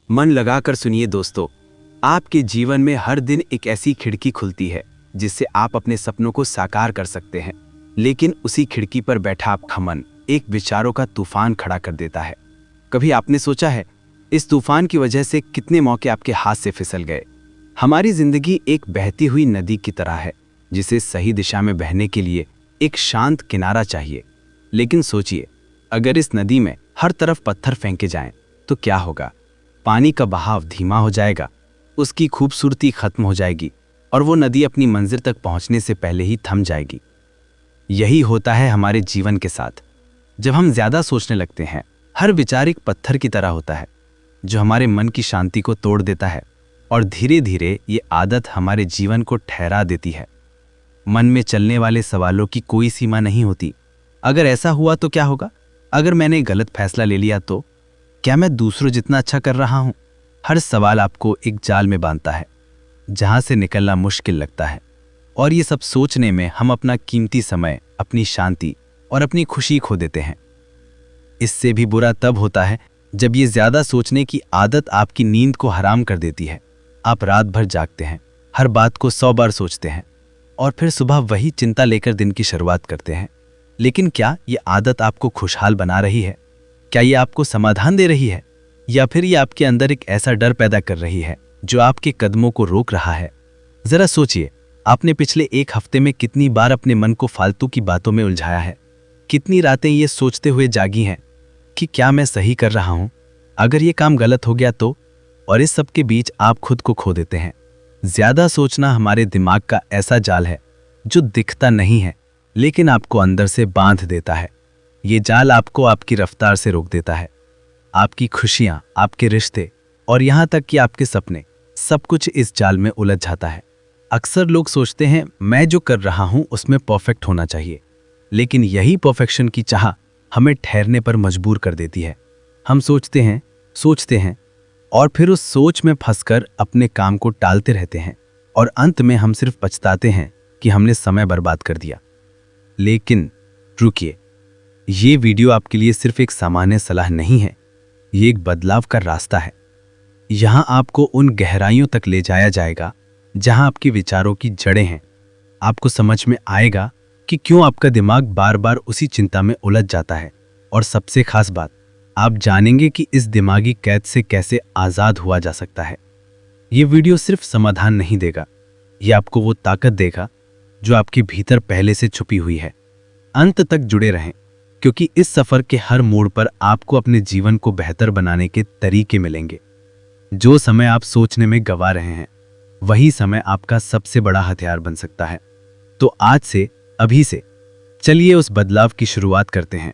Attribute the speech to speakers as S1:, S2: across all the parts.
S1: मन लगाकर सुनिए दोस्तों, आपके जीवन में हर दिन एक ऐसी खिड़की खुलती है जिससे आप अपने सपनों को साकार कर सकते हैं। लेकिन उसी खिड़की पर बैठा आपका मन एक विचारों का तूफान खड़ा कर देता है। कभी आपने सोचा है इस तूफान की वजह से कितने मौके आपके हाथ से फिसल गए? हमारी जिंदगी एक बहती हुई नदी की तरह है जिसे सही दिशा में बहने के लिए एक शांत किनारा चाहिए। लेकिन सोचिए, अगर इस नदी में हर तरफ पत्थर फेंके जाएं तो क्या होगा? पानी का बहाव धीमा हो जाएगा, उसकी खूबसूरती खत्म हो जाएगी और वो नदी अपनी मंजिल तक पहुंचने से पहले ही थम जाएगी। यही होता है हमारे जीवन के साथ। जब हम ज्यादा सोचने लगते हैं, हर विचार एक पत्थर की तरह होता है जो हमारे मन की शांति को तोड़ देता है और धीरे धीरे ये आदत हमारे जीवन को ठहरा देती है। मन में चलने वाले सवालों की कोई सीमा नहीं होती। अगर ऐसा हुआ तो क्या होगा? अगर मैंने गलत फैसला ले लिया तो? क्या मैं दूसरों जितना अच्छा कर रहा हूं? हर सवाल आपको एक जाल में बांधता है जहां से निकलना मुश्किल लगता है। और ये सब सोचने में हम अपना कीमती समय, अपनी शांति और अपनी खुशी खो देते हैं। इससे भी बुरा तब होता है जब ये ज्यादा सोचने की आदत आपकी नींद को हराम कर देती है। आप रात भर जागते हैं, हर बात को 100 बार सोचते हैं और फिर सुबह वही चिंता लेकर दिन की शुरुआत करते हैं। लेकिन क्या ये आदत आपको खुशहाल बना रही है? क्या ये आपको समाधान दे रही है? या फिर ये आपके अंदर एक ऐसा डर पैदा कर रही है जो आपके कदमों को रोक रहा है? जरा सोचिए, आपने पिछले एक हफ्ते में कितनी बार अपने मन को फालतू की बातों में उलझाया है? कितनी रातें ये सोचते हुए जागी हैं कि क्या मैं सही कर रहा हूं? अगर ये काम गलत हो गया तो? और इस सब के बीच आप खुद को खो देते हैं। ज्यादा सोचना हमारे दिमाग का ऐसा जाल है जो दिखता नहीं है लेकिन आपको अंदर से बांध देता है। ये जाल आपको आपकी रफ्तार से रोक देता है। आपकी खुशियां, आपके रिश्ते और यहां तक कि आपके सपने, सब कुछ इस जाल में उलझ जाता है। अक्सर लोग सोचते हैं मैं जो कर रहा हूं उसमें परफेक्ट होना चाहिए, लेकिन यही परफेक्शन की चाह हमें ठहरने पर मजबूर कर देती है। हम सोचते हैं और फिर उस सोच में फंसकर अपने काम को टालते रहते हैं और अंत में हम सिर्फ पछताते हैं कि हमने समय बर्बाद कर दिया। लेकिन रुकिए, ये वीडियो आपके लिए सिर्फ एक सामान्य सलाह नहीं है, ये एक बदलाव का रास्ता है। यहां आपको उन गहराइयों तक ले जाया जाएगा जहां आपके विचारों की जड़ें हैं। आपको समझ में आएगा कि क्यों आपका दिमाग बार बार उसी चिंता में उलझ जाता है, और सबसे खास बात, आप जानेंगे कि इस दिमागी कैद से कैसे आजाद हुआ जा सकता है। ये वीडियो सिर्फ समाधान नहीं देगा, ये आपको वो ताकत देगा जो आपके भीतर पहले से छुपी हुई है। अंत तक जुड़े रहें, क्योंकि इस सफर के हर मोड़ पर आपको अपने जीवन को बेहतर बनाने के तरीके मिलेंगे। जो समय आप सोचने में गवा रहे हैं, वही समय आपका सबसे बड़ा हथियार बन सकता है। तो आज से, अभी से चलिए उस बदलाव की शुरुआत करते हैं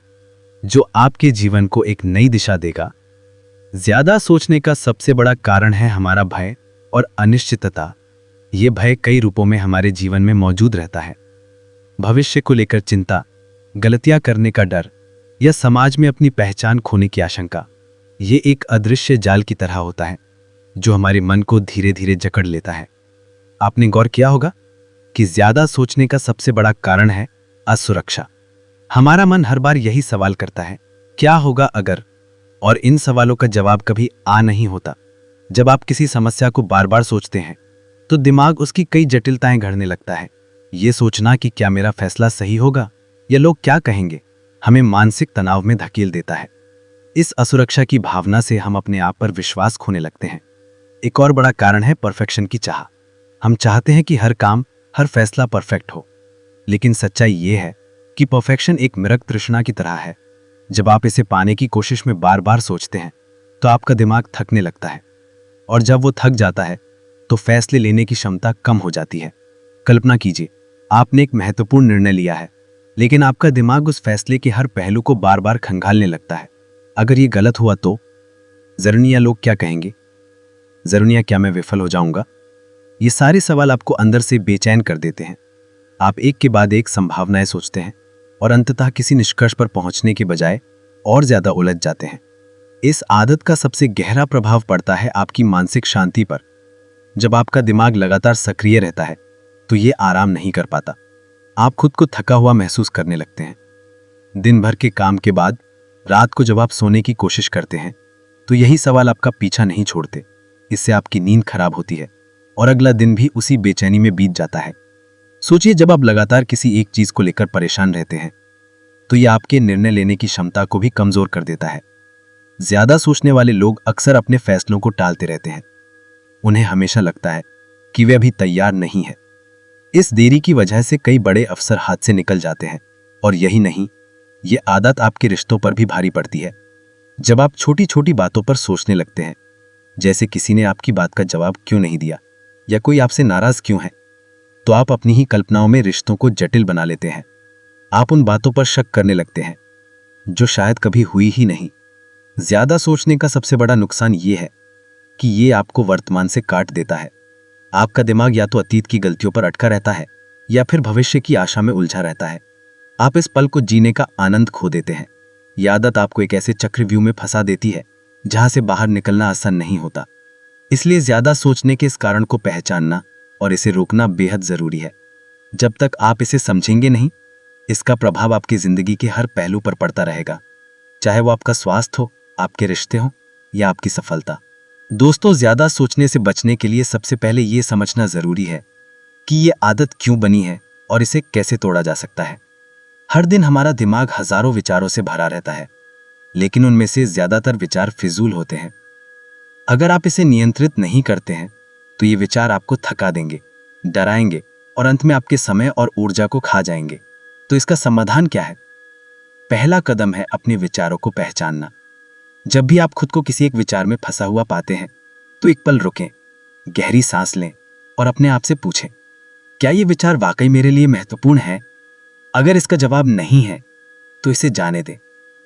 S1: जो आपके जीवन को एक नई दिशा देगा। ज्यादा सोचने का सबसे बड़ा कारण है हमारा भय और अनिश्चितता। ये भय कई रूपों में हमारे जीवन में मौजूद रहता है। भविष्य को लेकर चिंता, गलतियां करने का डर या समाज में अपनी पहचान खोने की आशंका। ये एक अदृश्य जाल की तरह होता है जो हमारे मन को धीरे धीरे जकड़ लेता है। आपने गौर किया होगा कि ज्यादा सोचने का सबसे बड़ा कारण है असुरक्षा। हमारा मन हर बार यही सवाल करता है, क्या होगा अगर? और इन सवालों का जवाब कभी आ नहीं होता। जब आप किसी समस्या को बार बार सोचते हैं तो दिमाग उसकी कई जटिलताएं गढ़ने लगता है। ये सोचना कि क्या मेरा फैसला सही होगा या लोग क्या कहेंगे, हमें मानसिक तनाव में धकेल देता है। इस असुरक्षा की भावना से हम अपने आप पर विश्वास खोने लगते हैं। एक और बड़ा कारण है परफेक्शन की चाह। हम चाहते हैं कि हर काम, हर फैसला परफेक्ट हो। लेकिन सच्चाई ये है कि परफेक्शन एक मृग तृष्णा की तरह है। जब आप इसे पाने की कोशिश में बार बार सोचते हैं तो आपका दिमाग थकने लगता है, और जब वो थक जाता है तो फैसले लेने की क्षमता कम हो जाती है। कल्पना कीजिए, आपने एक महत्वपूर्ण निर्णय लिया है, लेकिन आपका दिमाग उस फैसले के हर पहलू को बार बार खंगालने लगता है। अगर ये गलत हुआ तो? जरूनिया लोग क्या कहेंगे? जरूनिया क्या मैं विफल हो जाऊंगा? ये सारे सवाल आपको अंदर से बेचैन कर देते हैं। आप एक के बाद एक संभावनाएं सोचते हैं और अंततः किसी निष्कर्ष पर पहुंचने के बजाय और ज्यादा उलझ जाते हैं। इस आदत का सबसे गहरा प्रभाव पड़ता है आपकी मानसिक शांति पर। जब आपका दिमाग लगातार सक्रिय रहता है तो ये आराम नहीं कर पाता। आप खुद को थका हुआ महसूस करने लगते हैं। दिन भर के काम के बाद रात को जब आप सोने की कोशिश करते हैं तो यही सवाल आपका पीछा नहीं छोड़ते। इससे आपकी नींद खराब होती है और अगला दिन भी उसी बेचैनी में बीत जाता है। सोचिए, जब आप लगातार किसी एक चीज को लेकर परेशान रहते हैं तो यह आपके निर्णय लेने की क्षमता को भी कमजोर कर देता है। ज्यादा सोचने वाले लोग अक्सर अपने फैसलों को टालते रहते हैं। उन्हें हमेशा लगता है कि वे अभी तैयार नहीं है। इस देरी की वजह से कई बड़े अवसर हाथ से निकल जाते हैं। और यही नहीं, ये आदत आपके रिश्तों पर भी भारी पड़ती है। जब आप छोटी छोटी बातों पर सोचने लगते हैं, जैसे किसी ने आपकी बात का जवाब क्यों नहीं दिया या कोई आपसे नाराज क्यों है, तो आप अपनी ही कल्पनाओं में रिश्तों को जटिल बना लेते हैं। आप उन बातों पर शक करने लगते हैं जो शायद कभी हुई ही नहीं। ज्यादा सोचने का सबसे बड़ा नुकसान ये है कि ये आपको वर्तमान से काट देता है। आपका दिमाग या तो अतीत की गलतियों पर अटका रहता है या फिर भविष्य की आशा में उलझा रहता है। आप इस पल को जीने का आनंद खो देते हैं। यह आदत आपको एक ऐसे चक्रव्यूह में फंसा देती है जहां से बाहर निकलना आसान नहीं होता। इसलिए ज्यादा सोचने के इस कारण को पहचानना और इसे रोकना बेहद जरूरी है। जब तक आप इसे समझेंगे नहीं, इसका प्रभाव आपकी जिंदगी के हर पहलू पर पड़ता रहेगा, चाहे वो आपका स्वास्थ्य हो, आपके रिश्ते हो या आपकी सफलता। दोस्तों, ज्यादा सोचने से बचने के लिए सबसे पहले यह समझना जरूरी है कि ये आदत क्यों बनी है और इसे कैसे तोड़ा जा सकता है। हर दिन हमारा दिमाग हजारों विचारों से भरा रहता है, लेकिन उनमें से ज्यादातर विचार फिजूल होते हैं। अगर आप इसे नियंत्रित नहीं करते हैं तो ये विचार आपको थका देंगे, डराएंगे और अंत में आपके समय और ऊर्जा को खा जाएंगे। तो इसका समाधान क्या है? पहला कदम है अपने विचारों को पहचानना। जब भी आप खुद को किसी एक विचार में फंसा हुआ पाते हैं तो एक पल रुकें, गहरी सांस लें और अपने आप से पूछें, क्या ये विचार वाकई मेरे लिए महत्वपूर्ण है? अगर इसका जवाब नहीं है तो इसे जाने दें।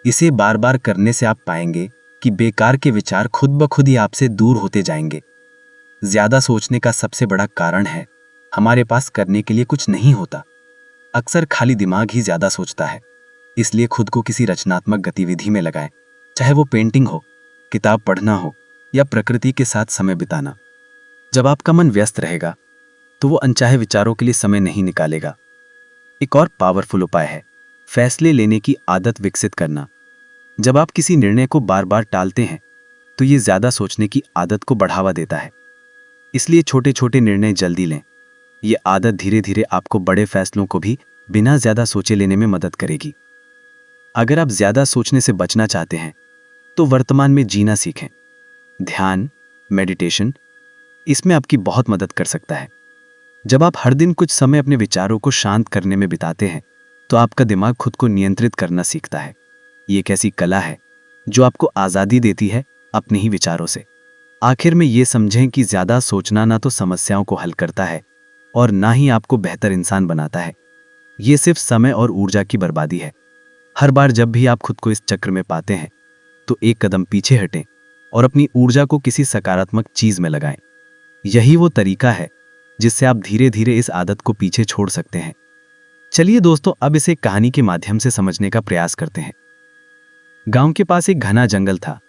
S1: इसे बार बार करने से आप पाएंगे कि बेकार के विचार खुद ब खुद ही आपसे दूर होते जाएंगे। ज्यादा सोचने का सबसे बड़ा कारण है हमारे पास करने के लिए कुछ नहीं होता। अक्सर खाली दिमाग ही ज्यादा सोचता है। इसलिए खुद को किसी रचनात्मक गतिविधि में लगाएं, चाहे वो पेंटिंग हो, किताब पढ़ना हो या प्रकृति के साथ समय बिताना। जब आपका मन व्यस्त रहेगा तो वो अनचाहे विचारों के लिए समय नहीं निकालेगा। एक और पावरफुल उपाय है फैसले लेने की आदत विकसित करना। जब आप किसी निर्णय को बार बार टालते हैं तो ये ज्यादा सोचने की आदत को बढ़ावा देता है। इसलिए छोटे छोटे निर्णय जल्दी लें। ये आदत धीरे धीरे आपको बड़े फैसलों को भी बिना ज्यादा सोचे लेने में मदद करेगी। अगर आप ज्यादा सोचने से बचना चाहते हैं तो वर्तमान में जीना सीखें। ध्यान, मेडिटेशन इसमें आपकी बहुत मदद कर सकता है। जब आप हर दिन कुछ समय अपने विचारों को शांत करने में बिताते हैं तो आपका दिमाग खुद को नियंत्रित करना सीखता है। ये एक ऐसी कला है जो आपको आज़ादी देती है अपने ही विचारों से। आखिर में ये समझें कि ज्यादा सोचना ना तो समस्याओं को हल करता है और ना ही आपको बेहतर इंसान बनाता है। ये सिर्फ समय और ऊर्जा की बर्बादी है। हर बार जब भी आप खुद को इस चक्र में पाते हैं तो एक कदम पीछे हटें और अपनी ऊर्जा को किसी सकारात्मक चीज में लगाएं। यही वो तरीका है जिससे आप धीरे धीरे इस आदत को पीछे छोड़ सकते हैं। चलिए दोस्तों, अब इसे कहानी के माध्यम से समझने का प्रयास करते हैं। गांव के पास एक घना जंगल था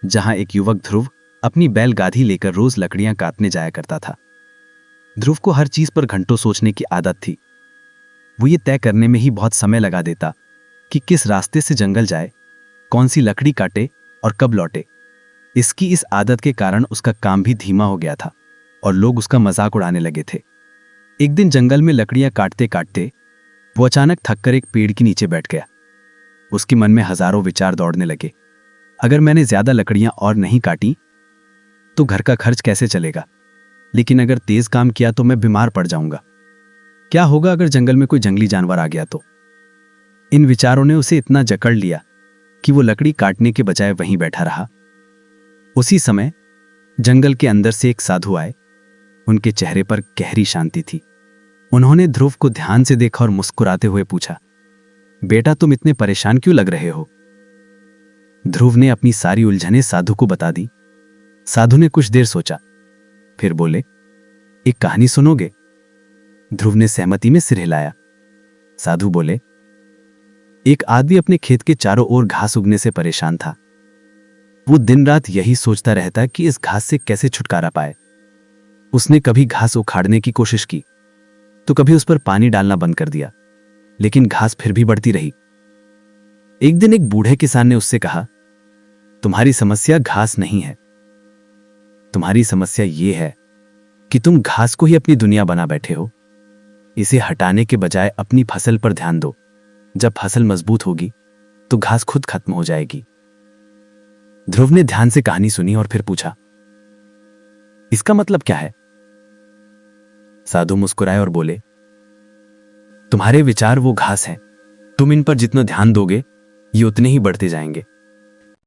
S1: जहां एक युवक ध्रुव अपनी बैलगाड़ी लेकर रोज लकड़ियां काटने जाया करता था। ध्रुव को हर चीज पर घंटों सोचने की आदत थी। वो ये तय करने में ही बहुत समय लगा देता कि किस रास्ते से जंगल जाए, कौन सी लकड़ी काटे और कब लौटे। इसकी इस आदत के कारण उसका काम भी धीमा हो गया था और लोग उसका मजाक उड़ाने लगे थे। एक दिन जंगल में लकड़ियां काटते काटते वो अचानक थककर एक पेड़ के नीचे बैठ गया। उसके मन में हजारों विचार दौड़ने लगे। अगर मैंने ज्यादा लकड़ियां और नहीं काटी तो घर का खर्च कैसे चलेगा? लेकिन अगर तेज काम किया तो मैं बीमार पड़ जाऊंगा। क्या होगा अगर जंगल में कोई जंगली जानवर आ गया तो? इन विचारों ने उसे इतना जकड़ लिया कि वो लकड़ी काटने के बजाय वहीं बैठा रहा। उसी समय जंगल के अंदर से एक साधु आए। उनके चेहरे पर गहरी शांति थी। उन्होंने ध्रुव को ध्यान से देखा और मुस्कुराते हुए पूछा, बेटा तुम इतने परेशान क्यों लग रहे हो? ध्रुव ने अपनी सारी उलझनें साधु को बता दी। साधु ने कुछ देर सोचा, फिर बोले, एक कहानी सुनोगे? ध्रुव ने सहमति में सिर हिलाया। साधु बोले, एक आदमी अपने खेत के चारों ओर घास उगने से परेशान था। वो दिन रात यही सोचता रहता कि इस घास से कैसे छुटकारा पाए। उसने कभी घास उखाड़ने की कोशिश की तो कभी उस पर पानी डालना बंद कर दिया, लेकिन घास फिर भी बढ़ती रही। एक दिन एक बूढ़े किसान ने उससे कहा, तुम्हारी समस्या घास नहीं है। तुम्हारी समस्या ये है कि तुम घास को ही अपनी दुनिया बना बैठे हो। इसे हटाने के बजाय अपनी फसल पर ध्यान दो। जब फसल मजबूत होगी तो घास खुद खत्म हो जाएगी। ध्रुव ने ध्यान से कहानी सुनी और फिर पूछा, इसका मतलब क्या है? साधु मुस्कुराए और बोले, तुम्हारे विचार वो घास हैं। तुम इन पर जितना ध्यान दोगे ये उतने ही बढ़ते जाएंगे।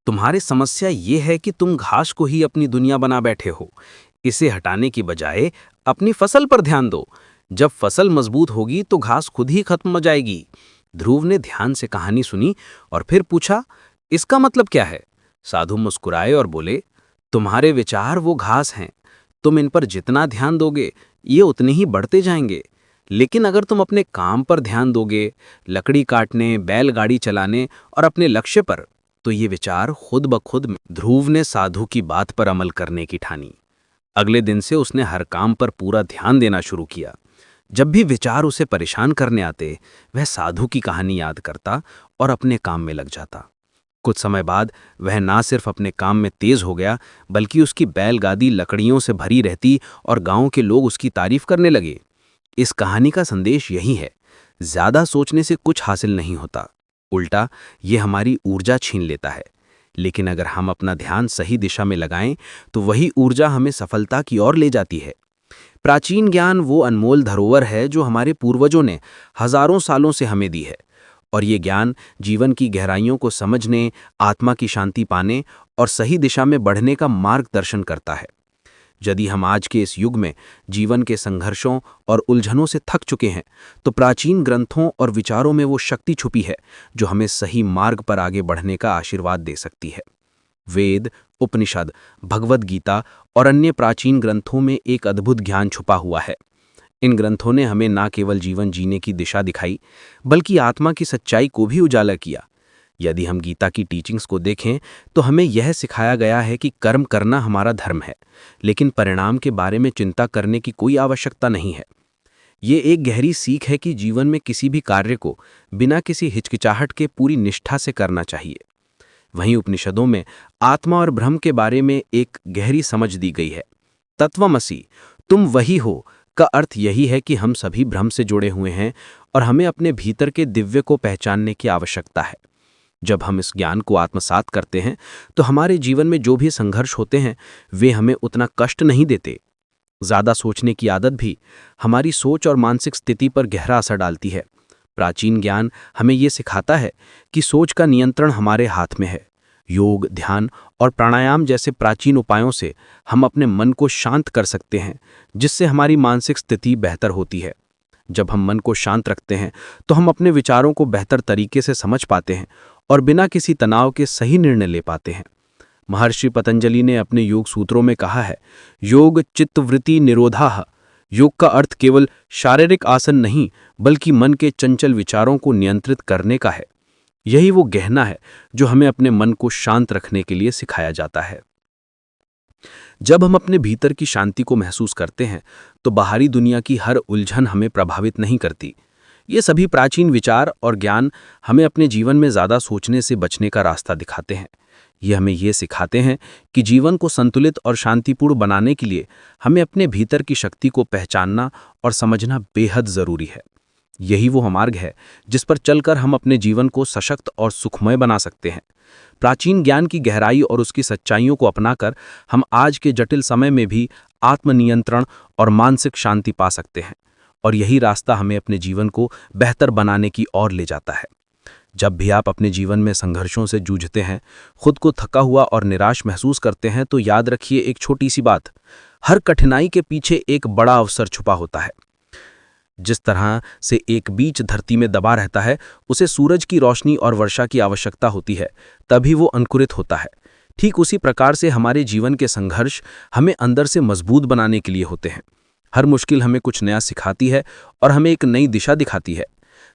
S2: तुम्हारी समस्या ये है कि तुम घास को ही अपनी दुनिया बना बैठे हो। इसे हटाने की बजाय अपनी फसल पर ध्यान दो। जब फसल मजबूत होगी तो घास खुद ही खत्म हो जाएगी। ध्रुव ने ध्यान से कहानी सुनी और फिर पूछा, इसका मतलब क्या है? साधु मुस्कुराए और बोले, तुम्हारे विचार वो घास हैं। तुम इन पर जितना ध्यान दोगे ये उतने ही बढ़ते जाएंगे। लेकिन अगर तुम अपने काम पर ध्यान दोगे, लकड़ी काटने, बैलगाड़ी चलाने और अपने लक्ष्य पर, तो ये विचार खुद ब खुद। ध्रुव ने साधु की बात पर अमल करने की ठानी। अगले दिन से उसने हर काम पर पूरा ध्यान देना शुरू किया। जब भी विचार उसे परेशान करने आते, वह साधु की कहानी याद करता और अपने काम में लग जाता। कुछ समय बाद वह ना सिर्फ अपने काम में तेज हो गया, बल्कि उसकी बैलगाड़ी लकड़ियों से भरी रहती और गांव के लोग उसकी तारीफ करने लगे। इस कहानी का संदेश यही है, ज्यादा सोचने से कुछ हासिल नहीं होता, उल्टा ये हमारी ऊर्जा छीन लेता है। लेकिन अगर हम अपना ध्यान सही दिशा में लगाएं तो वही ऊर्जा हमें सफलता की ओर ले जाती है। प्राचीन ज्ञान वो अनमोल धरोहर है जो हमारे पूर्वजों ने हजारों सालों से हमें दी है, और ये ज्ञान जीवन की गहराइयों को समझने, आत्मा की शांति पाने और सही दिशा में बढ़ने का मार्गदर्शन करता है। यदि हम आज के इस युग में जीवन के संघर्षों और उलझनों से थक चुके हैं, तो प्राचीन ग्रंथों और विचारों में वो शक्ति छुपी है जो हमें सही मार्ग पर आगे बढ़ने का आशीर्वाद दे सकती है। वेद, उपनिषद, भगवद गीता और अन्य प्राचीन ग्रंथों में एक अद्भुत ज्ञान छुपा हुआ है। इन ग्रंथों ने हमें न केवल जीवन जीने की दिशा दिखाई, बल्कि आत्मा की सच्चाई को भी उजाला किया। यदि हम गीता की टीचिंग्स को देखें तो हमें यह सिखाया गया है कि कर्म करना हमारा धर्म है, लेकिन परिणाम के बारे में चिंता करने की कोई आवश्यकता नहीं है। ये एक गहरी सीख है कि जीवन में किसी भी कार्य को बिना किसी हिचकिचाहट के पूरी निष्ठा से करना चाहिए। वहीं उपनिषदों में आत्मा और ब्रह्म के बारे में एक गहरी समझ दी गई है। तत्वमसि, तुम वही हो का अर्थ यही है कि हम सभी ब्रह्म से जुड़े हुए हैं और हमें अपने भीतर के दिव्य को पहचानने की आवश्यकता है। जब हम इस ज्ञान को आत्मसात करते हैं तो हमारे जीवन में जो भी संघर्ष होते हैं वे हमें उतना कष्ट नहीं देते। ज्यादा सोचने की आदत भी हमारी सोच और मानसिक स्थिति पर गहरा असर डालती है। प्राचीन ज्ञान हमें ये सिखाता है कि सोच का नियंत्रण हमारे हाथ में है। योग, ध्यान और प्राणायाम जैसे प्राचीन उपायों से हम अपने मन को शांत कर सकते हैं, जिससे हमारी मानसिक स्थिति बेहतर होती है। जब हम मन को शांत रखते हैं तो हम अपने विचारों को बेहतर तरीके से समझ पाते हैं और बिना किसी तनाव के सही निर्णय ले पाते हैं। महर्षि पतंजलि ने अपने योग सूत्रों में कहा है, योग चित्तवृत्ति निरोधाः। योग का अर्थ केवल शारीरिक आसन नहीं, बल्कि मन के चंचल विचारों को नियंत्रित करने का है। यही वो गहना है जो हमें अपने मन को शांत रखने के लिए सिखाया जाता है। जब हम अपने भीतर की शांति को महसूस करते हैं तो बाहरी दुनिया की हर उलझन हमें प्रभावित नहीं करती। ये सभी प्राचीन विचार और ज्ञान हमें अपने जीवन में ज़्यादा सोचने से बचने का रास्ता दिखाते हैं। ये हमें ये सिखाते हैं कि जीवन को संतुलित और शांतिपूर्ण बनाने के लिए हमें अपने भीतर की शक्ति को पहचानना और समझना बेहद ज़रूरी है। यही वो मार्ग है जिस पर चलकर हम अपने जीवन को सशक्त और सुखमय बना सकते हैं। प्राचीन ज्ञान की गहराई और उसकी सच्चाइयों को अपनाकर हम आज के जटिल समय में भी आत्मनियंत्रण और मानसिक शांति पा सकते हैं, और यही रास्ता हमें अपने जीवन को बेहतर बनाने की ओर ले जाता है। जब भी आप अपने जीवन में संघर्षों से जूझते हैं, खुद को थका हुआ और निराश महसूस करते हैं, तो याद रखिए एक छोटी सी बात, हर कठिनाई के पीछे एक बड़ा अवसर छुपा होता है। जिस तरह से एक बीज धरती में दबा रहता है, उसे सूरज की रोशनी और वर्षा की आवश्यकता होती है, तभी वो अंकुरित होता है। ठीक उसी प्रकार से हमारे जीवन के संघर्ष हमें अंदर से मजबूत बनाने के लिए होते हैं। हर मुश्किल हमें कुछ नया सिखाती है और हमें एक नई दिशा दिखाती है।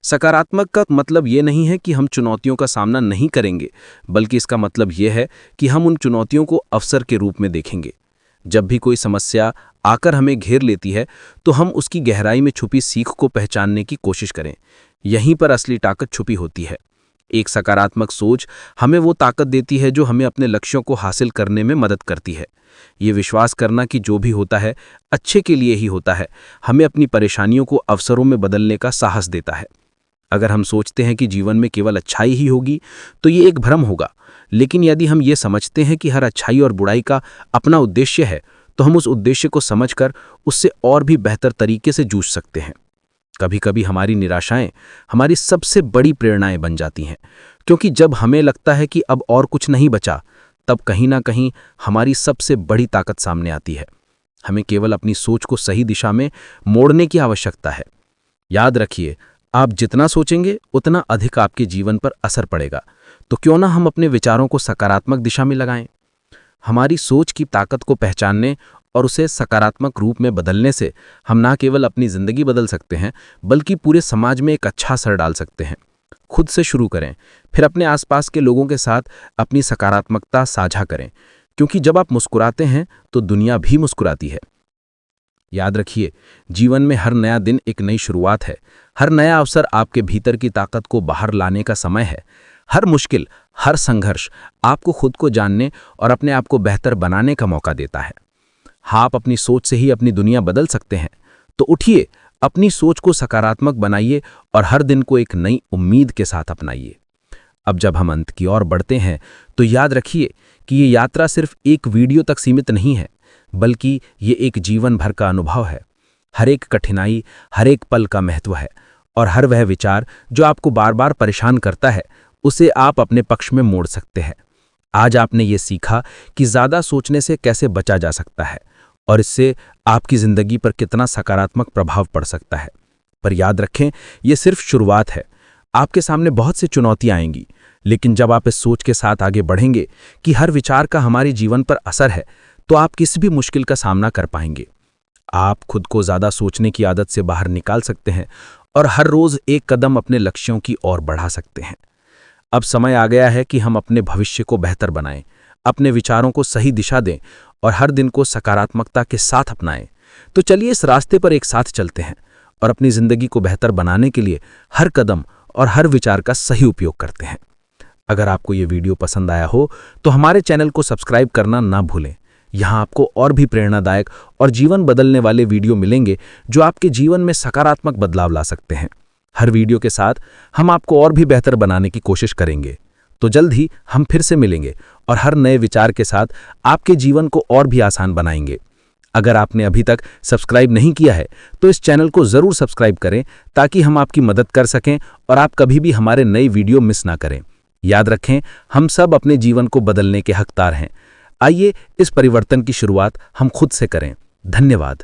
S2: सकारात्मक का मतलब ये नहीं है कि हम चुनौतियों का सामना नहीं करेंगे, बल्कि इसका मतलब ये है कि हम उन चुनौतियों को अवसर के रूप में देखेंगे। जब भी कोई समस्या आकर हमें घेर लेती है तो हम उसकी गहराई में छुपी सीख को पहचानने की कोशिश करें। यहीं पर असली ताकत छुपी होती है। एक सकारात्मक सोच हमें वो ताकत देती है जो हमें अपने लक्ष्यों को हासिल करने में मदद करती है। ये विश्वास करना कि जो भी होता है अच्छे के लिए ही होता है, हमें अपनी परेशानियों को अवसरों में बदलने का साहस देता है। अगर हम सोचते हैं कि जीवन में केवल अच्छाई ही होगी तो ये एक भ्रम होगा, लेकिन यदि हम ये समझते हैं कि हर अच्छाई और बुराई का अपना उद्देश्य है तो हम उस उद्देश्य को समझकर उससे और भी बेहतर तरीके से जूझ सकते हैं। कभी कभी हमारी निराशाएं हमारी सबसे बड़ी प्रेरणाएं बन जाती हैं, क्योंकि जब हमें लगता है कि अब और कुछ नहीं बचा, तब कहीं ना कहीं हमारी सबसे बड़ी ताकत सामने आती है। हमें केवल अपनी सोच को सही दिशा में मोड़ने की आवश्यकता है। याद रखिए, आप जितना सोचेंगे उतना अधिक आपके जीवन पर असर पड़ेगा। तो क्यों ना हम अपने विचारों को सकारात्मक दिशा में लगाएं। हमारी सोच की ताकत को पहचानने और उसे सकारात्मक रूप में बदलने से हम ना केवल अपनी जिंदगी बदल सकते हैं, बल्कि पूरे समाज में एक अच्छा असर डाल सकते हैं। खुद से शुरू करें, फिर अपने आसपास के लोगों के साथ अपनी सकारात्मकता साझा करें, क्योंकि जब आप मुस्कुराते हैं तो दुनिया भी मुस्कुराती है। याद रखिए, जीवन में हर नया दिन एक नई शुरुआत है। हर नया अवसर आपके भीतर की ताकत को बाहर लाने का समय है। हर मुश्किल, हर संघर्ष आपको खुद को जानने और अपने आप को बेहतर बनाने का मौका देता है। हाँ, आप अपनी सोच से ही अपनी दुनिया बदल सकते हैं। तो उठिए, अपनी सोच को सकारात्मक बनाइए और हर दिन को एक नई उम्मीद के साथ अपनाइए। अब जब हम अंत की ओर बढ़ते हैं तो याद रखिए कि ये यात्रा सिर्फ एक वीडियो तक सीमित नहीं है, बल्कि ये एक जीवन भर का अनुभव है। हर एक कठिनाई, हर एक पल का महत्व है, और हर वह विचार जो आपको बार बार परेशान करता है, उसे आप अपने पक्ष में मोड़ सकते हैं। आज आपने ये सीखा कि ज़्यादा सोचने से कैसे बचा जा सकता है और इससे आपकी ज़िंदगी पर कितना सकारात्मक प्रभाव पड़ सकता है। पर याद रखें, ये सिर्फ शुरुआत है। आपके सामने बहुत सी चुनौतियां आएंगी, लेकिन जब आप इस सोच के साथ आगे बढ़ेंगे कि हर विचार का हमारे जीवन पर असर है, तो आप किसी भी मुश्किल का सामना कर पाएंगे। आप खुद को ज़्यादा सोचने की आदत से बाहर निकाल सकते हैं और हर रोज़ एक कदम अपने लक्ष्यों की ओर बढ़ा सकते हैं। अब समय आ गया है कि हम अपने भविष्य को बेहतर बनाएं, अपने विचारों को सही दिशा दें और हर दिन को सकारात्मकता के साथ अपनाएं। तो चलिए इस रास्ते पर एक साथ चलते हैं और अपनी ज़िंदगी को बेहतर बनाने के लिए हर कदम और हर विचार का सही उपयोग करते हैं। अगर आपको ये वीडियो पसंद आया हो तो हमारे चैनल को सब्सक्राइब करना ना भूलें। यहाँ आपको और भी प्रेरणादायक और जीवन बदलने वाले वीडियो मिलेंगे जो आपके जीवन में सकारात्मक बदलाव ला सकते हैं। हर वीडियो के साथ हम आपको और भी बेहतर बनाने की कोशिश करेंगे। तो जल्द ही हम फिर से मिलेंगे और हर नए विचार के साथ आपके जीवन को और भी आसान बनाएंगे। अगर आपने अभी तक सब्सक्राइब नहीं किया है तो इस चैनल को ज़रूर सब्सक्राइब करें, ताकि हम आपकी मदद कर सकें और आप कभी भी हमारे नए वीडियो मिस ना करें। याद रखें, हम सब अपने जीवन को बदलने के हकदार हैं। आइए इस परिवर्तन की शुरुआत हम खुद से करें। धन्यवाद।